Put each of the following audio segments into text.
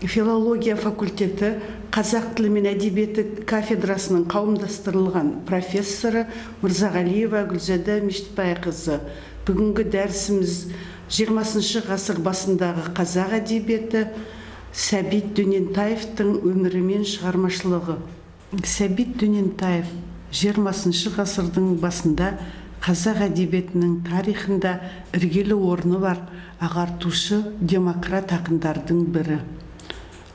Филология факультеті қазақ тілі мен әдебиеті кафедрасының қауымдастырылған профессоры Мырзағалиева Гүлзада Мешітбайқызы. Бүгінгі дәрісіміз 20 ғасыр басындағы қазақ әдебиеті Сәбит Дөнентаевтың өмірі мен шығармашылығы. Сәбит Дөнентаев 20 ғасырдың басында қазақ әдебиетінің тарихында іргелі орны бар ағартушы демократ ақындардың бірі.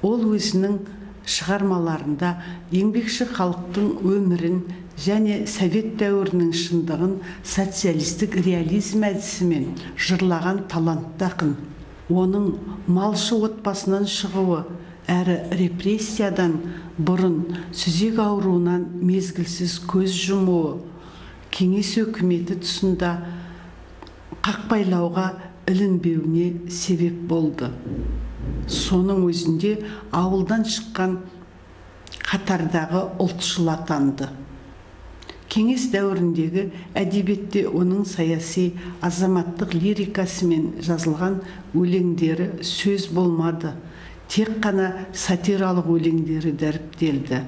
Ол өзінің шығармаларында еңбекші халықтың өмірін және совет дәуірінің шындығын социалистік реализм әдісімен жырлаған талантты ақын. Оның малшы отбасынан шығуы әрі репрессиядан бұрын сүзек ауруынан мезгілсіз көз жұмуы кеңес өкіметі тұсында қақпайлауға ілінбеуіне себеп болды. Соның өзінде ауылдан шыққан қатардағы ұлтшыл атанды. Кеңес дәуіріндегі әдебиетте оның саяси азаматтық лирикасымен жазылған өлеңдері сөз болмады. Тек қана сатиралық өлеңдері дәріптелді.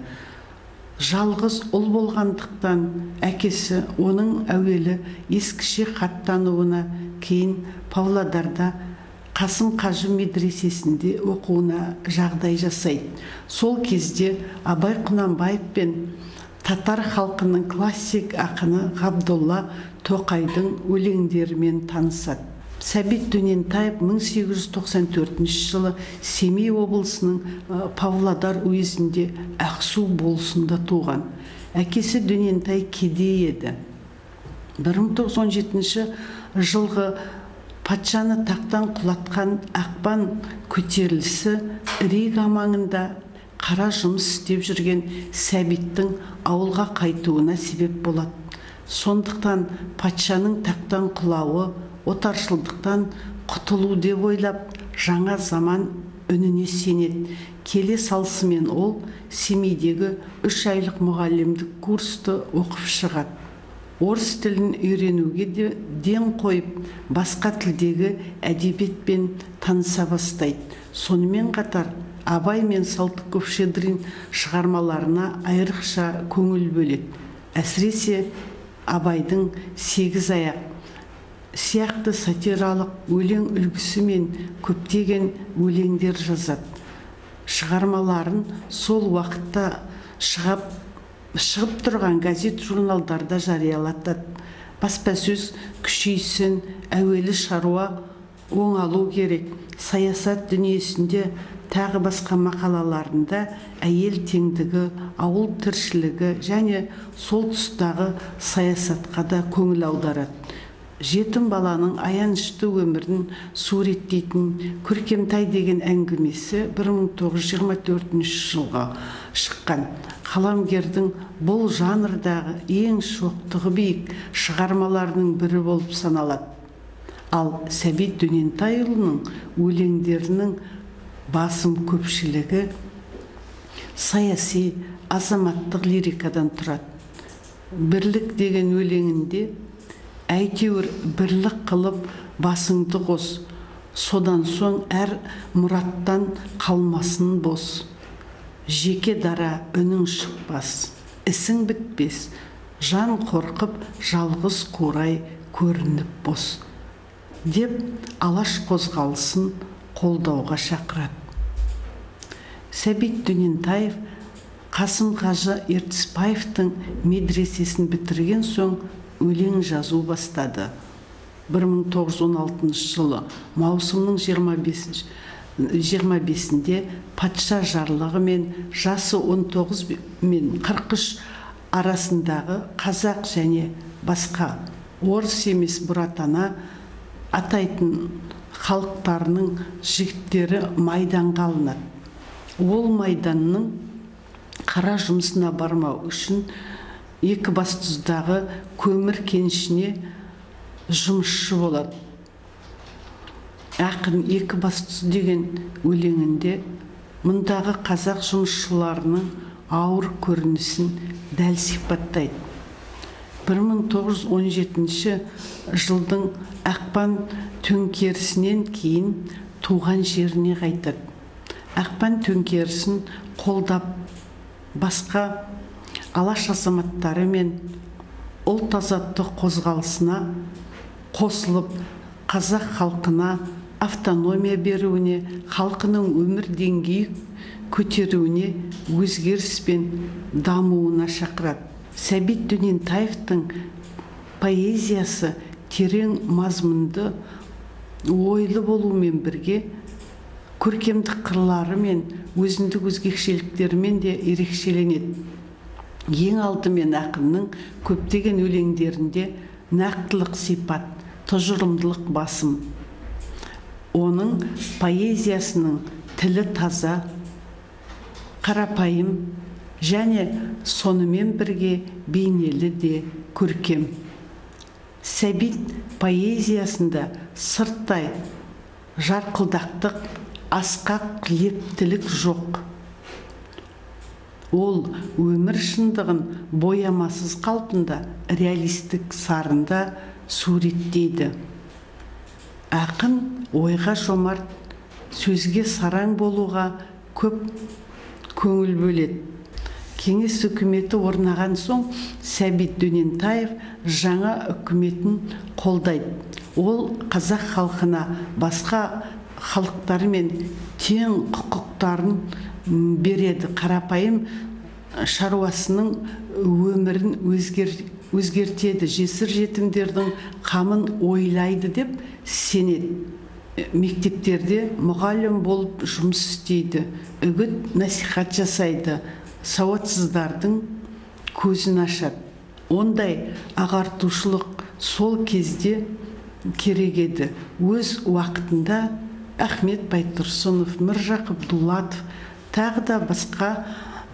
Жалғыз ұл болғандықтан әкесі оның әуелі ескіше хаттануына, кейін Павлодарда Қасым Қажы медресесінде оқуына жағдай жасайды. Сол кезде Абай Құнанбаев пен татар халқының классик ақыны Ғабдолла Тоқайдың өлеңдерімен танысады. Сәбит Дөнентаев 1894 жылы Семей облысының Павлодар уезінде Ақсу болысында туған. Әкесі Дөнентай кедей еді. 1917 жылғы патшаны тақтан құлатқан ақпан көтерілісі Рига маңында қара жұмыс істеп жүрген Сәбиттің ауылға қайтуына себеп болады. Сондықтан патшаның тақтан құлауы отаршылдықтан құтылу деп ойлап, жаңа заман үніне сенеді. Келе салысымен ол Семейдегі 3 айлық мұғалімдік курсты оқып шығады. Орыс тілін үйренуге ден қойып, басқа тілдегі әдебиетпен таныса бастайды. Сонымен қатар Абай мен Салтыков-Щедрин шығармаларына айрықша көңіл бөледі. Әсіресе Абайдың 8 аяқ сияқты сатиралық өлең үлгісі мен көптеген өлеңдер жазады. Шығармаларын сол уақытта шығып тұрған газет журналдарда жариялатады. Баспасөз күшейсін, әуелі шаруа оңалу керек, саясат дүниесінде тағы басқа мақалаларында әйел теңдігі, ауыл тіршілігі және сол тұстағы саясатқа да көңіл аударады. Жетім баланың аянышты өмірін суреттейтін Көркемтай деген әңгімесі 1924 жылға шыққан. Қаламгердің бұл жанрдағы ең шоқтығы биік шығармаларының бірі болып саналады. Ал Сәбит Дөнентайұлының өлеңдерінің басым көпшілігі саяси азаматтық лирикадан тұрады. Бірлік деген өлеңінде әйтеуір бірлік қылып басыңды қос, содан соң әр мұраттан қалмасын бос. Жеке дара үнің шықпас, ісің бітпес, жан қорқып жалғыз қурай көрініп бос. Деп алаш қозғалысын қолдауға шақырады. Сәбит Дөнентаев Қасым Қажы Ертісбаевтың медресесін бітірген соң өлең жазу бастады. 1916 жылы маусымның 25-інде патша жарлығы мен жасы 19 мен 43 арасындағы қазақ және басқа орыс емес бұратана атайтын халықтарының жігіттері майданға алынады. Ол майданның қара жұмысына бармау үшін Екібастұздағы көмір кенішіне жұмысшы болады. Ақын Екібастұз деген өлеңінде мұндағы қазақ жұмысшыларының ауыр көрінісін дәл сипаттайды. 1917 жылдың ақпан төңкерісінен кейін туған жеріне қайтады. ақпан төңкерісін қолдап басқа алаш азаматтары мен ұлт азаттық қозғалысына қосылып қазақ халқына автономия беруіне, халқының өмір деңгейі көтеруіне, өзгеріс пен дамуына шақырады. Сәбит Дөнентаевтың поэзиясы терең мазмұнды, ойлы болумен бірге көркемдік қырлары мен өзіндік өзгешеліктерімен де ерекшеленеді. Ең алдымен ақынның көптеген өлеңдерінде нақтылық сипат, тұжырымдылық басым. Оның поэзиясының тілі таза, қарапайым және сонымен бірге бейнелі де көркем. Сәбит поэзиясында сырттай жарқылдақтық, асқақ лептілік жоқ. Ол өмір шындығын боямасыз қалпында, реалистік сарында суреттейді. Ақын ойға жомарт, сөзге сараң болуға көп көңіл бөледі. Кеңес үкіметі орнаған соң Сәбит Дөнентаев жаңа үкіметін қолдайды. Ол қазақ халқына басқа халықтармен тең құқықтарын береді. Қарапайым шаруасының өмірін өзгертеді. Жесір жетімдердің қамын ойлайды деп сенеді. Мектептерде мұғалім болып жұмыс істейді. Үгіт насихат жасайды. Сауатсыздардың көзін ашады. Ондай ағартушылық сол кезде керек еді. Өз уақытында Ахмет Байтұрсынов, Міржақып Дулатов, тағы да басқа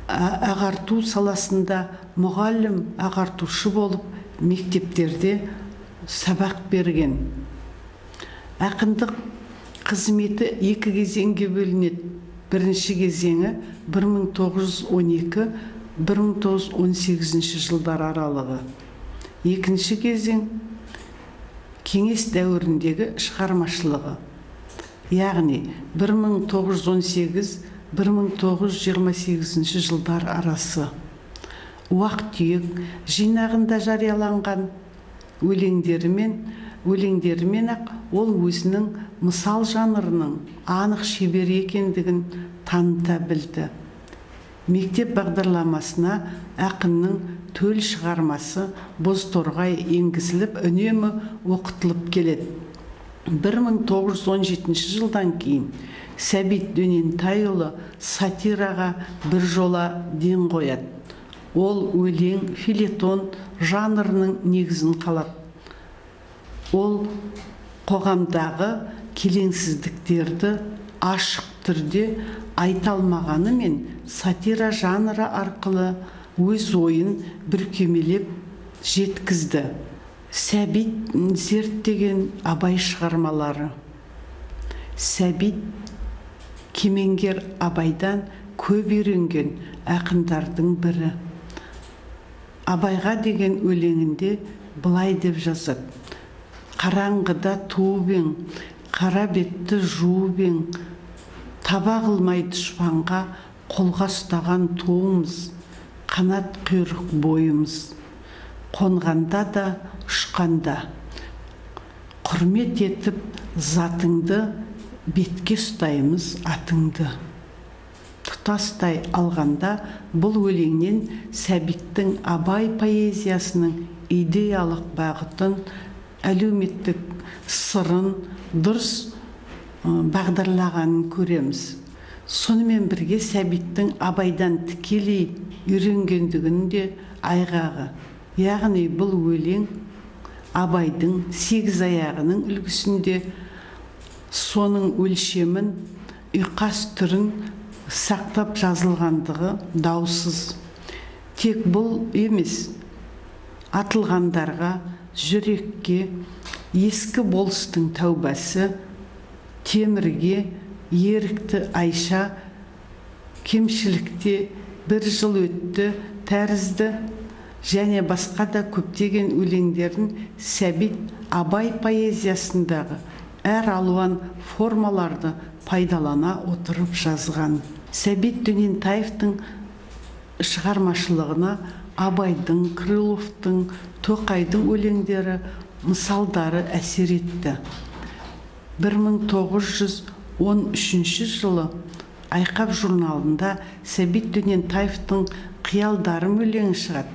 ағарту саласында мұғалім ағартушы болып мектептерде сабақ берген. Ақындық қызметі екі кезеңге бөлінеді. Бірінші кезеңі 1912-1918 жылдар аралығы. Екінші кезең кеңес дәуіріндегі шығармашылығы. Яғни 1918-1928 жылдар арасы. Уақ-түйек жинағында жарияланған өлеңдерімен ақ ол өзінің мысал жанрының анық шебер екендігін таныта білді. Мектеп бағдарламасына ақынның төл шығармасы Бозторғай енгізіліп, үнемі оқытылып келеді. 1917 жылдан кейін Сәбит Дөнентайұлы сатираға бір жола ден қояды. Ол өлең, фельетон жанрының негізін қалады. Ол қоғамдағы келеңсіздіктерді ашық түрде айта алмағанымен сатира жанры арқылы өз ойын бүркемелеп жеткізді. Сәбит зерттеген Абай шығармалары. Сәбит кемеңгер Абайдан көп үйренген ақындардың бірі. Абайға деген өлеңінде былай деп жазады: қараңғыда туып ең, қара бетті жуып ең, таба қылмай дұшпанға қолға ұстаған туымыз, қанат құйрық бойымыз, қонғанда да ұшқанда. Құрмет етіп затыңды, бетке ұстаймыз атыңды. Тұтастай алғанда бұл өлеңнен Сәбиттің Абай поэзиясының идеялық бағытын, әлеуметтік сырын дұрыс бағдарлағанын көреміз. Сонымен бірге Сәбиттің Абайдан тікелей үйренгендігінің де айғағы. Яғни бұл өлең Абайдың 8 аяғының үлгісінде соның өлшемін, ұйқас түрін сақтап жазылғандығы даусыз. Тек бұл емес, атылғандарға, жүрекке, ескі болыстың тәубасы, темірге, ерікті Айша, кемшілікте бір жыл өтті тәрізді және басқа да көптеген өлеңдерін Сәбит Абай поэзиясындағы әр алуан формаларды пайдалана отырып жазған. Сәбит Дөнентаевтың шығармашылығына Абайдың, Крыловтың, Тоқайдың өлеңдері, мысалдары әсер етті. 1913 жылы Айқап журналында Сәбит Дөнентаевтың «Қиялдарым» өлеңі шығады.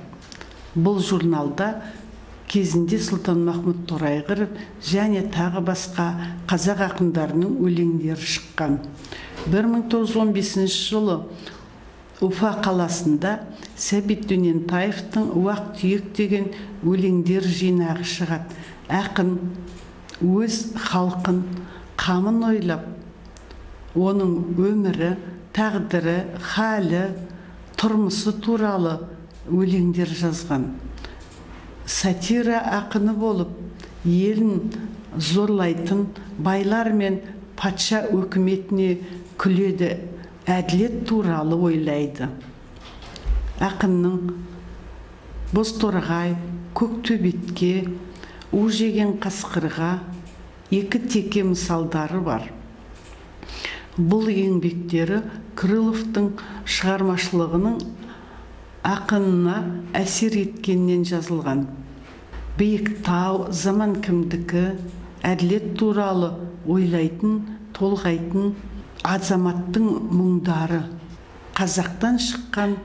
Бұл журналда кезінде Сұлтанмахмұт Торайғыров және тағы басқа қазақ ақындарының өлеңдері шыққан. 1915 жылы Уфа қаласында Сәбит Дөнентаевтың «Уақ түйек» деген өлеңдер жинағы шығады. Ақын өз халқын қамын ойлап, оның өмірі, тағдыры, халі, тұрмысы туралы өлеңдер жазған. Сатира ақыны болып, елін зорлайтын байлар мен патша өкіметіне күледі, әділет туралы ойлайды. Ақынның Бозторғай, Көктөбетке, У жеген қасқырға екі теке мысалдары бар. Бұл еңбектері Крыловтың шығармашылығының ақынына әсер еткеннен жазылған. Биік тау, заман кімдікі, әділет туралы ойлайтын, толғайтын азаматтың мұңдары. Қазақтан шыққан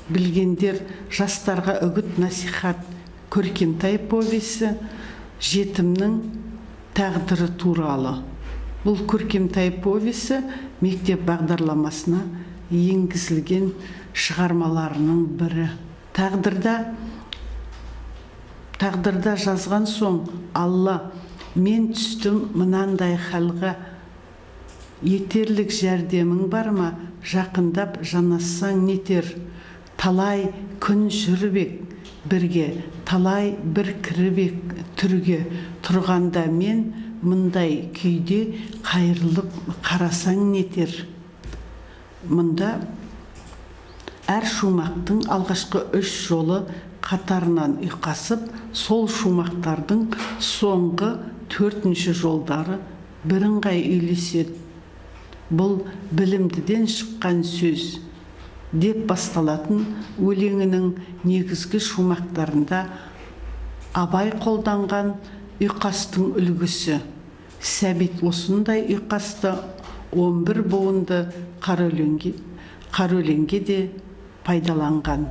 білгендер жастарға үгіт насихат, Көркемтай повесі, жетімнің тағдыры туралы. Бұл Көркемтай повесі мектеп бағдарламасына енгізілген шығармаларының бірі. Тағдырда жазған соң, Алла, мен түстім мынандай халға, етерлік жәрдемің бар ма, жақындап жанассаң нетер, талай күн жүрбек бірге, талай бір кірібек түрге, тұрғанда мен мұндай күйде қайырылып қарасаң нетер. Мұнда әр шумақтың алғашқы 3 жолы қатарынан ұйқасып, сол шумақтардың соңғы 4-ші жолдары бірыңғай үйлеседі. Бұл білімдіден шыққан сөз деп басталатын өлеңінің негізгі шумақтарында Абай қолданған ұйқастың үлгісі. Сәбит осындай ұйқасты 11 буынды қара өлеңге де пайдаланған.